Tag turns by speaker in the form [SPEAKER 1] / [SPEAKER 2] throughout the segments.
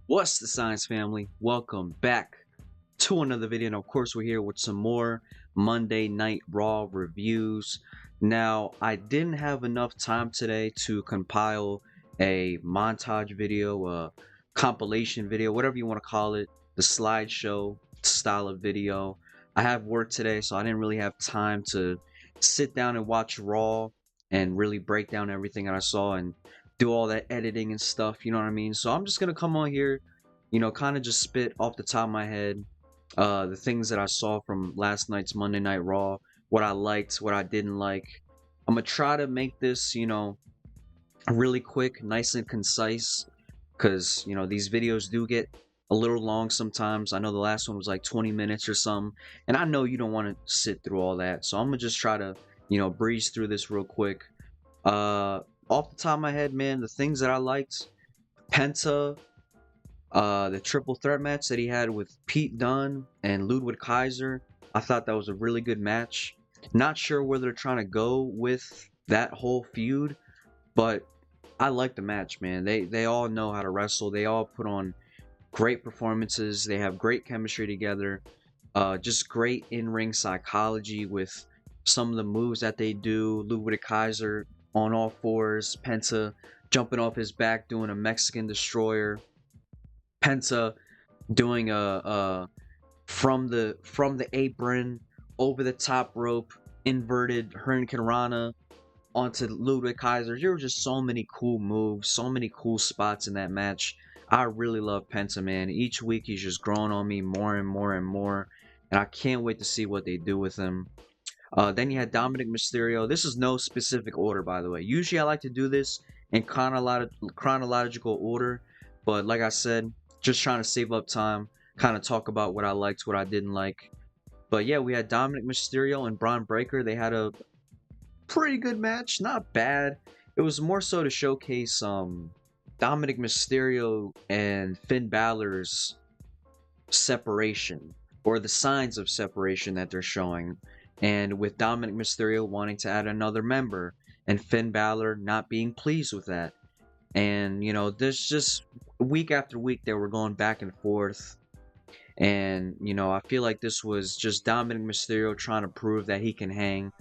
[SPEAKER 1] What's the science family? Welcome back to another video. And of course, we're here with some more Monday Night Raw reviews. Now, I didn't have enough time today to compile a montage video, a compilation video, whatever you want to call it, the slideshow style of video. I have work today, so I didn't really have time to sit down and watch Raw and really break down everything that I saw and do all that editing and stuff, you know what I mean? So I'm just gonna come on here, kind of just spit off the top of my head, the things that I saw from last night's Monday Night Raw, what I liked, what I didn't like. I'm gonna try to make this, really quick, nice and concise, because these videos do get a little long sometimes. I know the last one was like 20 minutes or something, and I know you don't want to sit through all that, so I'm gonna just try to, breeze through this real quick. Off the top of my head, man, the things that I liked, Penta, the triple threat match that he had with Pete Dunne and Ludwig Kaiser, I thought that was a really good match. Not sure where they're trying to go with that whole feud, but I like the match, man. They all know how to wrestle. They all put on great performances. They have great chemistry together. Just great in-ring psychology with some of the moves that they do. Ludwig Kaiser on all fours, Penta jumping off his back doing a Mexican destroyer, Penta doing a from the apron over the top rope inverted Hurricane Rana onto Ludwig Kaiser. There were just so many cool moves, so many cool spots in that match. I really love Penta, man. Each week he's just growing on me more and more and more, and I can't wait to see what they do with him. Then you had Dominic Mysterio. This is no specific order, by the way. Usually I like to do this in chronological order, but like I said, just trying to save up time, kind of talk about what I liked, what I didn't like. But yeah, we had Dominic Mysterio and Braun Breaker. They had a pretty good match, not bad. It was more so to showcase Dominic Mysterio and Finn Balor's separation, or the signs of separation that they're showing. And with Dominic Mysterio wanting to add another member and Finn Balor not being pleased with that. And there's just week after week they were going back and forth. And I feel like this was just Dominic Mysterio trying to prove that he can hang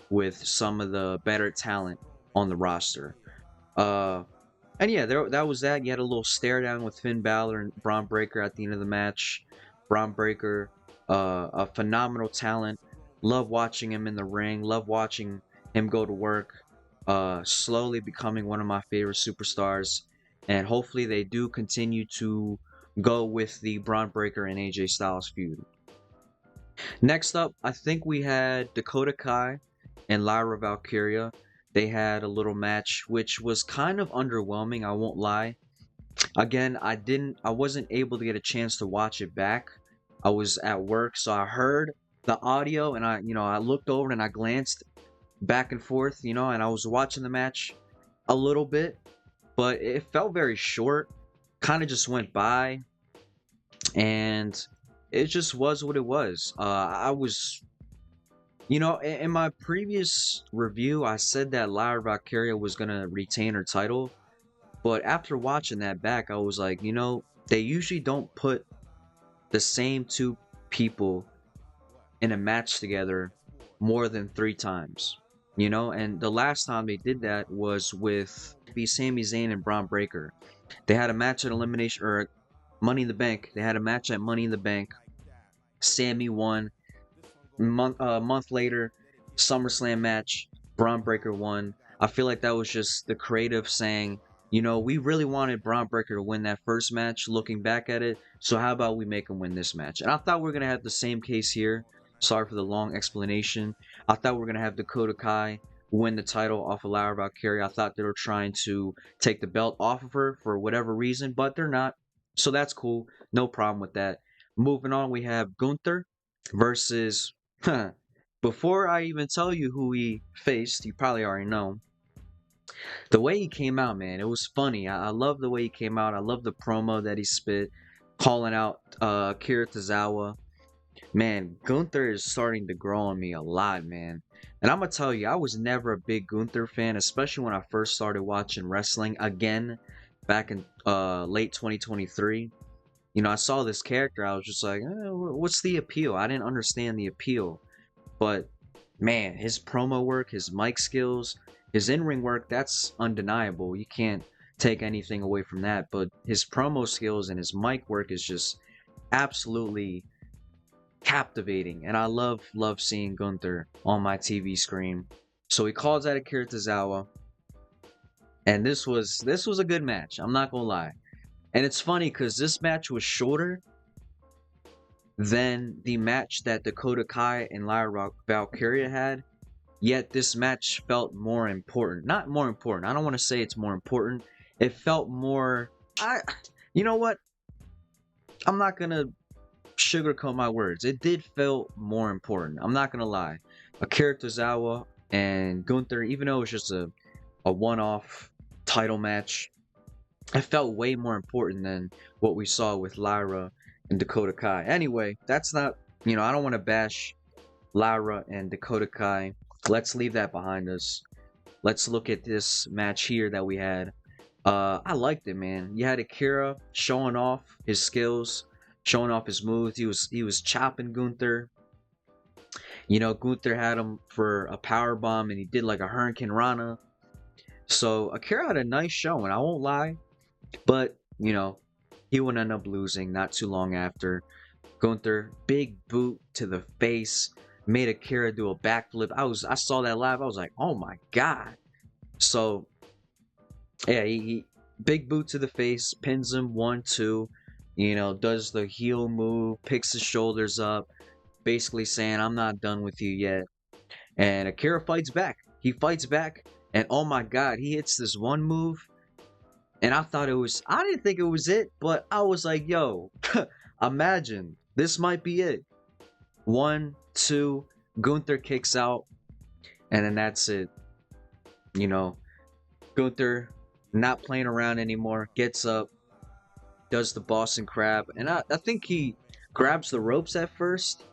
[SPEAKER 1] with some of the better talent on the roster. And yeah, that was that. You had a little stare down with Finn Balor and Braun Breaker at the end of the match. Braun Breaker, a phenomenal talent. Love watching him in the ring. Love watching him go to work. Slowly becoming one of my favorite superstars. And hopefully they do continue to go with the Braun Breaker and AJ Styles feud. Next up, I think we had Dakota Kai and Lyra Valkyria. They had a little match which was kind of underwhelming, I won't lie. Again, I wasn't able to get a chance to watch it back. I was at work, so I heard the audio and I looked over and I glanced back and forth, and I was watching the match a little bit, but it felt very short. Kind of just went by, and it just was what it was. I was, in my previous review, I said that Lyra Valkyria was gonna retain her title, but after watching that back, I was like, they usually don't put the same two people in a match together more than 3 times. And the last time they did that was with Sami Zayn and Braun Breaker. They had a match at Elimination or Money in the Bank. They had a match at Money in the Bank. Sammy won. A month later, SummerSlam match. Braun Breaker won. I feel like that was just the creative saying, we really wanted Braun Breaker to win that first match, looking back at it, so how about we make him win this match? And I thought we were going to have the same case here. Sorry for the long explanation. I thought we were going to have Dakota Kai win the title off of Lyra Valkyria. I thought they were trying to take the belt off of her for whatever reason, but they're not. So that's cool. No problem with that. Moving on, we have Gunther versus... Before I even tell you who he faced, you probably already know. The way he came out, man, it was funny. I love the way he came out. I love the promo that he spit, calling out Kira Tozawa. Man, Gunther is starting to grow on me a lot, man. And I'm gonna tell you, I was never a big Gunther fan, especially when I first started watching wrestling again. back in late 2023. You know, I saw this character, I was just like, what's the appeal? I didn't understand the appeal. But man, his promo work, his mic skills, his in-ring work, that's undeniable. You can't take anything away from that. But his promo skills and his mic work is just absolutely captivating. And I love seeing Gunther on my TV screen. So he calls out Akira Tozawa. And this was a good match. I'm not gonna lie. And it's funny because this match was shorter than the match that Dakota Kai and Lyra Valkyria had. Yet this match felt more important. Not more important. I don't want to say it's more important. It felt more. You know what? I'm not gonna sugarcoat my words. It did feel more important. I'm not gonna lie. Akira Tozawa and Gunther, even though it was just a one-off title match, it felt way more important than what we saw with Lyra and Dakota Kai. Anyway, that's not, I don't want to bash Lyra and Dakota Kai. Let's leave that behind us. Let's look at this match here that we had. I liked it, man. You had Akira showing off his skills, showing off his moves. He was chopping Gunther. Gunther had him for a power bomb, and he did like a Hurricane Rana. So Akira had a nice showing, I won't lie. But, he would end up losing not too long after. Gunther, big boot to the face, made Akira do a backflip. I saw that live. I was like, oh my god. So, yeah, he big boot to the face, pins him 1-2, does the heel move, picks his shoulders up, basically saying, I'm not done with you yet. And Akira fights back. He fights back, and oh my god, he hits this one move. And I didn't think it was it, but I was like, yo, imagine, this might be it. 1, 2, Gunther kicks out, and then that's it. Gunther, not playing around anymore, gets up, does the Boston Crab, and I think he grabs the ropes at first,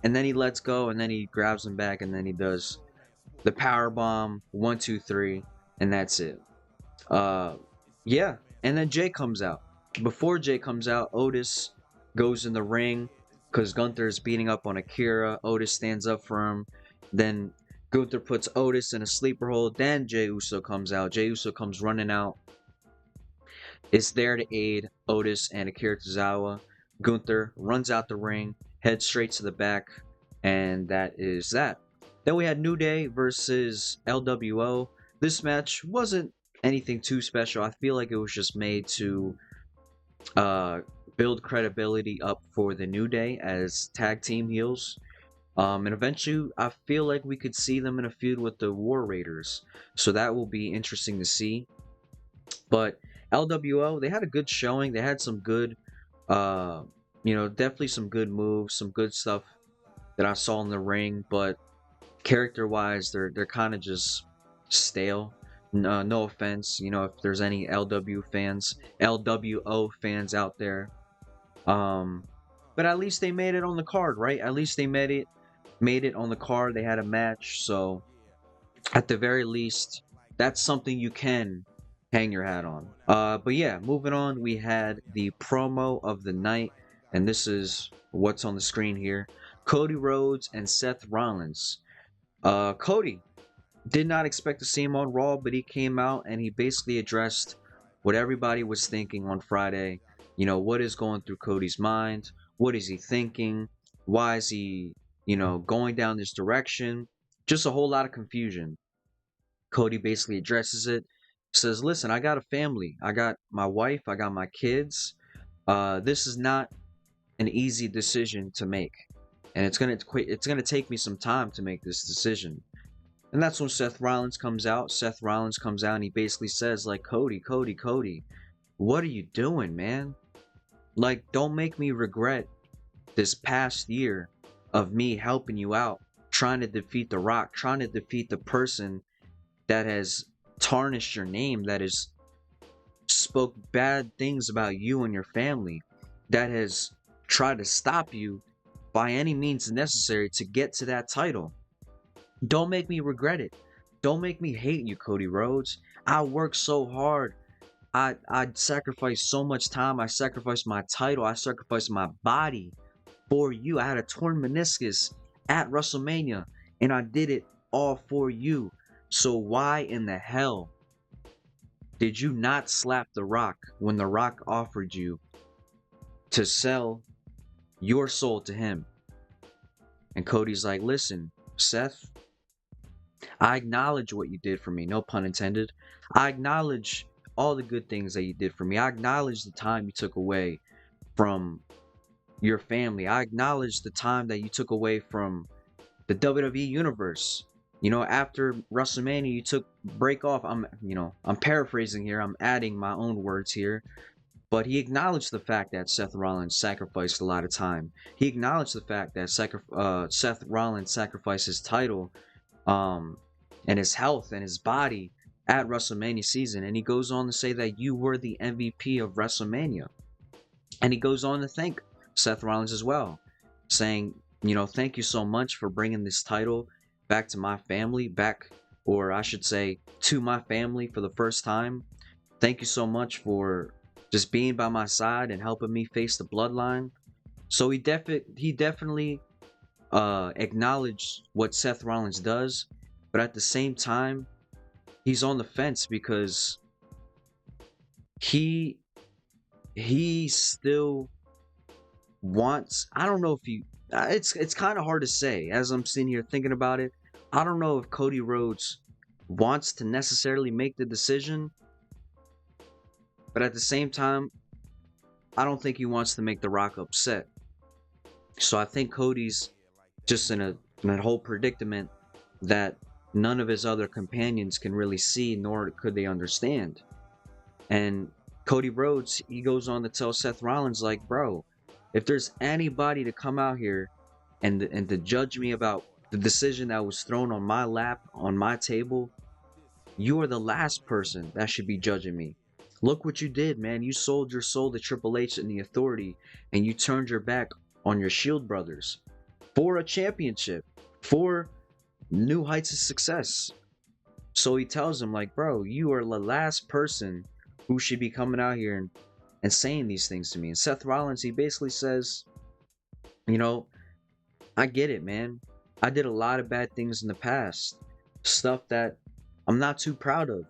[SPEAKER 1] and then he lets go, and then he grabs them back, and then he does the power bomb, 1, 2, 3, and that's it. Yeah, and then Jay comes out. Before Jay comes out, Otis goes in the ring because Gunther is beating up on Akira. Otis stands up for him. Then Gunther puts Otis in a sleeper hold. Then Jey Uso comes out. Jey Uso comes running out. Is there to aid Otis and Akira Tozawa. Gunther runs out the ring, heads straight to the back, and that is that. Then we had New Day versus LWO. This match wasn't anything too special. I feel like it was just made to build credibility up for the New Day as tag team heels. And eventually, I feel like we could see them in a feud with the War Raiders. So that will be interesting to see. But LWO, they had a good showing. They had some good, definitely some good moves, some good stuff that I saw in the ring. But character-wise, they're kind of just stale. No offense, if there's any LWO fans out there. But at least they made it on the card, right? At least they made it on the card. They had a match, so at the very least, that's something you can hang your hat on. But yeah, moving on, we had the promo of the night, and this is what's on the screen here. Cody Rhodes and Seth Rollins. Cody, did not expect to see him on Raw, but he came out and he basically addressed what everybody was thinking on Friday. What is going through Cody's mind? What is he thinking? Why is he, going down this direction? Just a whole lot of confusion. Cody basically addresses it, says, listen, I got a family. I got my wife. I got my kids. This is not an easy decision to make. And it's gonna take me some time to make this decision. And that's when Seth Rollins comes out. Seth Rollins comes out and he basically says, like, Cody, what are you doing, man? Like, don't make me regret this past year of me helping you out, trying to defeat The Rock, trying to defeat the person that has tarnished your name, that has spoke bad things about you and your family, that has tried to stop you by any means necessary to get to that title. Don't make me regret it. Don't make me hate you, Cody Rhodes. I worked so hard I sacrificed so much time. I sacrificed my title. I sacrificed my body for you. I had a torn meniscus at WrestleMania, and I did it all for you. So why in the hell did you not slap The Rock when The Rock offered you to sell your soul to him? And Cody's like, listen, Seth, I acknowledge what you did for me, no pun intended. I acknowledge all the good things that you did for me. I acknowledge the time you took away from your family. I acknowledge the time that you took away from the WWE universe. You know, after WrestleMania, you took break off. I'm paraphrasing here. I'm adding my own words here. But he acknowledged the fact that Seth Rollins sacrificed a lot of time. He acknowledged the fact that Seth Rollins sacrificed his title, and his health and his body at WrestleMania season. And he goes on to say that you were the MVP of WrestleMania. And he goes on to thank Seth Rollins as well, saying, thank you so much for bringing this title back to my family, or I should say, to my family for the first time. Thank you so much for just being by my side and helping me face the bloodline. So he definitely acknowledged what Seth Rollins does, but at the same time, he's on the fence because he still wants. I don't know if he. It's kind of hard to say as I'm sitting here thinking about it. I don't know if Cody Rhodes wants to necessarily make the decision, but at the same time, I don't think he wants to make The Rock upset. So I think Cody's just in a whole predicament that none of his other companions can really see, nor could they understand. And Cody Rhodes, he goes on to tell Seth Rollins, like, bro, if there's anybody to come out here and to judge me about the decision that was thrown on my lap, on my table, you are the last person that should be judging me. Look what you did, man. You sold your soul to Triple H and the Authority, and you turned your back on your Shield brothers for a championship, for new heights of success. So he tells him, like, bro, you are the last person who should be coming out here and saying these things to me. And Seth Rollins, he basically says, I get it, man. I did a lot of bad things in the past, stuff that I'm not too proud of.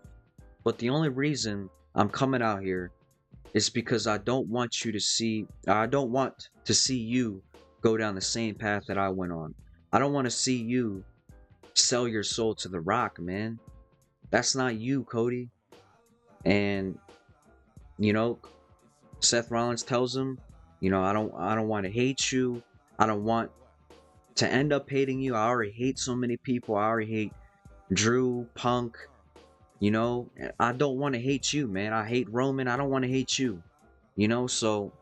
[SPEAKER 1] But the only reason I'm coming out here is because I don't want to see you go down the same path that I went on. I don't want to see you sell your soul to The Rock, man. That's not you, Cody. And Seth Rollins tells him, I don't want to hate you. I don't want to end up hating you. I already hate so many people. I already hate Drew, Punk. I don't want to hate you, man. I hate Roman. I don't want to hate you. So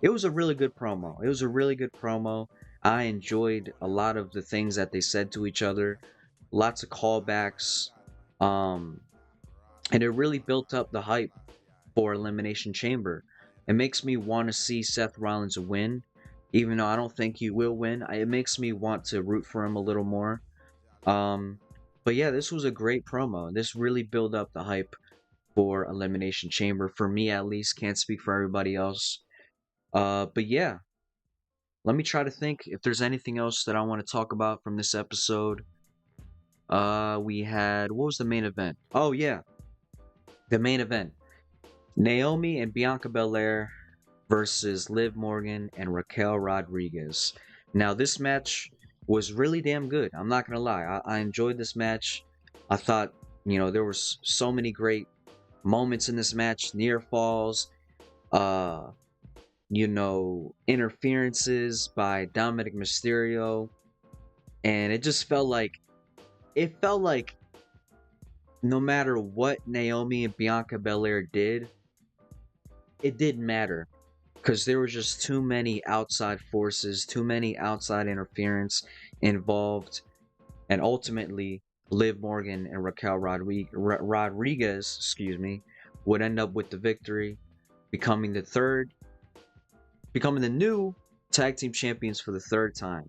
[SPEAKER 1] it was a really good promo. I enjoyed a lot of the things that they said to each other. Lots of callbacks. And it really built up the hype for Elimination Chamber. It makes me want to see Seth Rollins win, even though I don't think he will win. It makes me want to root for him a little more. But yeah, this was a great promo. This really built up the hype for Elimination Chamber, for me at least. Can't speak for everybody else. But yeah, let me try to think if there's anything else that I want to talk about from this episode. We had, what was the main event? Oh yeah, the main event. Naomi and Bianca Belair versus Liv Morgan and Raquel Rodriguez. Now this match was really damn good. I'm not gonna lie. I enjoyed this match. I thought, there was so many great moments in this match. Near falls, interferences by Dominic Mysterio. And it just felt like no matter what Naomi and Bianca Belair did, it didn't matter. Because there was just too many outside forces, too many outside interference involved. And ultimately, Liv Morgan and Raquel Rodriguez, would end up with the victory, becoming the new tag team champions for the third time.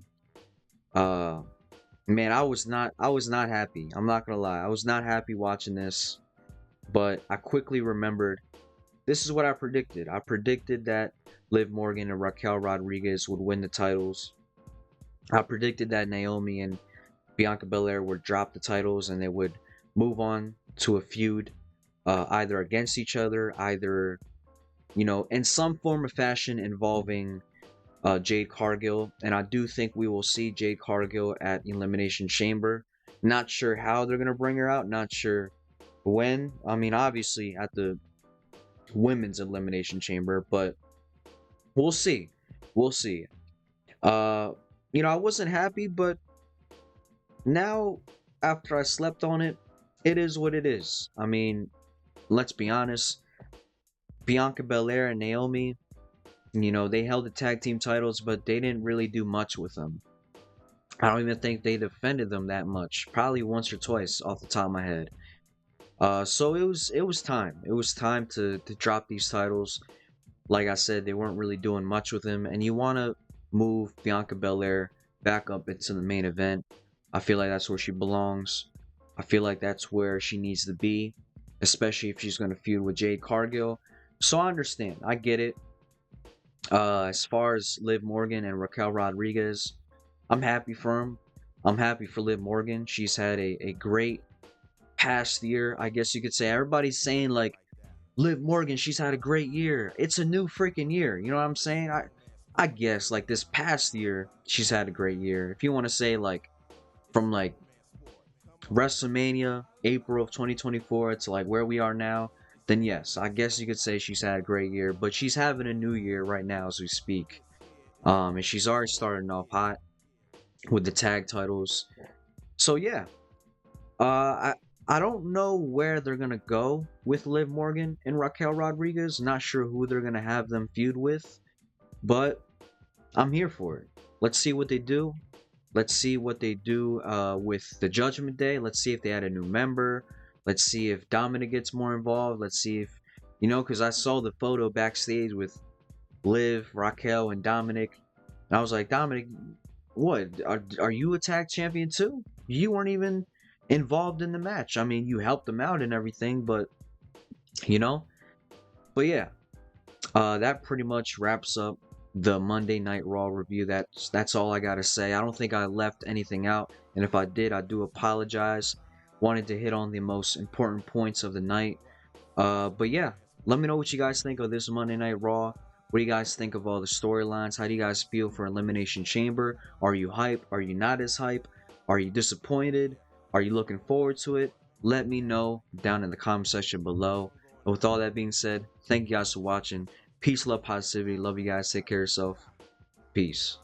[SPEAKER 1] Man, I was not happy. I'm not gonna lie. I was not happy watching this. but I quickly remembered this is what I predicted. I predicted that Liv Morgan and Raquel Rodriguez would win the titles. I predicted that Naomi and Bianca Belair would drop the titles and they would move on to a feud, either against each other, either, in some form of fashion involving Jade Cargill. And I do think we will see Jade Cargill at Elimination Chamber. Not sure how they're going to bring her out, not sure when. I mean, obviously at the women's Elimination Chamber, but we'll see. We'll see. Uh, I wasn't happy, but now after I slept on it, it is what it is. I mean, let's be honest. Bianca Belair and Naomi, they held the tag team titles, but they didn't really do much with them. I don't even think they defended them that much. Probably once or twice off the top of my head. So it was time. It was time to drop these titles. Like I said, they weren't really doing much with them, and you want to move Bianca Belair back up into the main event. I feel like that's where she belongs. I feel like that's where she needs to be, especially if she's going to feud with Jade Cargill. So I understand. I get it. As far as Liv Morgan and Raquel Rodriguez, I'm happy for them. I'm happy for Liv Morgan. She's had a great past year, I guess you could say. Everybody's saying, like, Liv Morgan, she's had a great year. It's a new freaking year. You know what I'm saying? I guess, like, this past year, she's had a great year. If you want to say, like, from, like, WrestleMania, April of 2024 to, like, where we are now, then yes, I guess you could say she's had a great year. But she's having a new year right now as we speak. And she's already starting off hot with the tag titles. So, yeah. I don't know where they're gonna go with Liv Morgan and Raquel Rodriguez. Not sure who they're gonna have them feud with, but I'm here for it. Let's see what they do. Let's see what they do with the Judgment Day. Let's see if they add a new member. Let's see if Dominic gets more involved. Let's see if, because I saw the photo backstage with Liv, Raquel, and Dominic. And I was like, Dominic, what? Are you a tag champion too? You weren't even involved in the match. I mean, you helped them out and everything, but but yeah, that pretty much wraps up the Monday Night Raw review. That's all I gotta say. I don't think I left anything out, and if I did, I do apologize. Wanted to hit on the most important points of the night. But yeah, let me know what you guys think of this Monday Night Raw. What do you guys think of all the storylines? How do you guys feel for Elimination Chamber? Are you hype? Are you not as hype? Are you disappointed? Are you looking forward to it? Let me know down in the comment section below. And with all that being said, thank you guys for watching. Peace, love, positivity. Love you guys. Take care of yourself. Peace.